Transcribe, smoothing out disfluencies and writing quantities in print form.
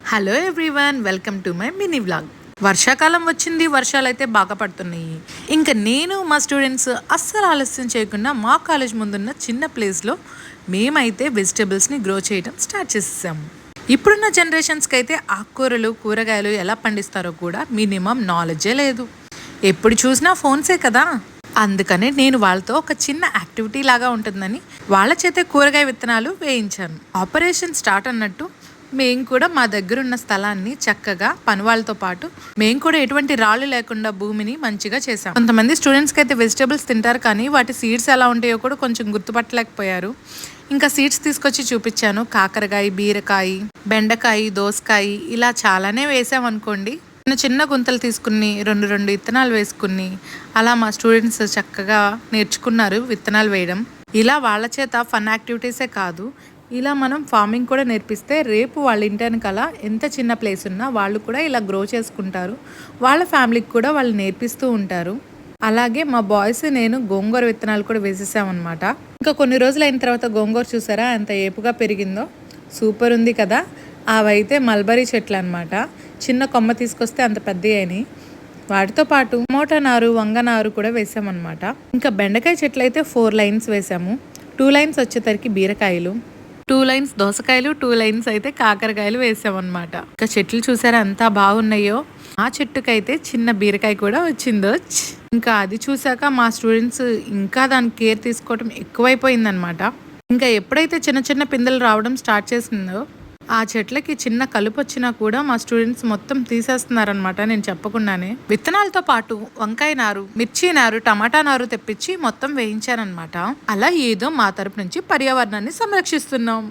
Hello everyone, welcome to my mini vlog. వర్షాకాలం వచ్చింది, వర్షాలు అయితే బాగా పడుతున్నాయి. ఇంకా నేను మా స్టూడెంట్స్ అస్సలు ఆలస్యం చేయకుండా మా కాలేజ్ ముందున్న చిన్న ప్లేస్లో మేమైతే వెజిటేబుల్స్ని గ్రో చేయడం స్టార్ట్ చేసేసాము. ఇప్పుడున్న జనరేషన్స్కి అయితే ఆకుకూరలు కూరగాయలు ఎలా పండిస్తారో కూడా మినిమం నాలెడ్జే లేదు. ఎప్పుడు చూసినా ఫోన్సే కదా. అందుకనే నేను వాళ్ళతో ఒక చిన్న యాక్టివిటీ లాగా ఉంటుందని వాళ్ళ చేతే కూరగాయ విత్తనాలు వేయించాను. ఆపరేషన్ స్టార్ట్ అన్నట్టు మేము కూడా మా దగ్గర ఉన్న స్థలాన్ని చక్కగా పని వాళ్ళతో పాటు మేము కూడా ఎటువంటి రాళ్ళు లేకుండా భూమిని మంచిగా చేసాం. కొంతమంది స్టూడెంట్స్కి అయితే వెజిటేబుల్స్ తింటారు, కానీ వాటి సీడ్స్ ఎలా ఉంటాయో కూడా కొంచెం గుర్తుపట్టలేకపోయారు. ఇంకా సీడ్స్ తీసుకొచ్చి చూపించాను. కాకరకాయ, బీరకాయ, బెండకాయ, దోసకాయ ఇలా చాలానే వేసామనుకోండి. చిన్న చిన్న గుంతలు తీసుకుని రెండు విత్తనాలు వేసుకుని అలా మా స్టూడెంట్స్ చక్కగా నేర్చుకున్నారు విత్తనాలు వేయడం. ఇలా వాళ్ళ చేత ఫన్ యాక్టివిటీసే కాదు, ఇలా మనం ఫార్మింగ్ కూడా నేర్పిస్తే రేపు వాళ్ళ ఇంటి వెనకాల ఎంత చిన్న ప్లేస్ ఉన్నా వాళ్ళు కూడా ఇలా గ్రో చేసుకుంటారు. వాళ్ళ ఫ్యామిలీకి కూడా వాళ్ళు నేర్పిస్తూ ఉంటారు. అలాగే మా బాయ్స్ నేను గోంగూర విత్తనాలు కూడా వేసేసామన్నమాట. ఇంకా కొన్ని రోజులు అయిన తర్వాత గోంగూర చూసారా ఎంత ఏపుగా పెరిగిందో, సూపర్ ఉంది కదా. అవైతే మల్బరీ చెట్లు అనమాట. చిన్న కొమ్మ తీసుకొస్తే అంత పెద్ద అయినాయి. వాటితో పాటు టమోటా నారు, వంగ నారు కూడా వేసామన్నమాట. ఇంకా బెండకాయ చెట్లు అయితే 4 లైన్స్ వేసాము. 2 లైన్స్ వచ్చేసరికి బీరకాయలు, 2 లైన్స్ దోసకాయలు, 2 లైన్స్ అయితే కాకరకాయలు వేసామన్నమాట. ఇంకా చెట్లు చూసారా ఎంత బాగున్నాయో. ఆ చెట్టుకైతే చిన్న బీరకాయ కూడా వచ్చిందో. ఇంకా అది చూసాక మా స్టూడెంట్స్ ఇంకా దాని కేర్ తీసుకోవడం ఎక్కువైపోయిందనమాట. ఇంకా ఎప్పుడైతే చిన్న చిన్న పిందెలు రావడం స్టార్ట్ చేసిందో ఆ చెట్లకి చిన్న కలుపు వచ్చినా కూడా మా స్టూడెంట్స్ మొత్తం తీసేస్తున్నారనమాట. నేను చెప్పకుండానే విత్తనాలతో పాటు వంకాయ నారు, మిర్చి నారు, టమాటా నారు తెప్పించి మొత్తం వేయించారనమాట. అలా ఏదో మా తరపు నుంచి పర్యావరణాన్ని సంరక్షిస్తున్నాం.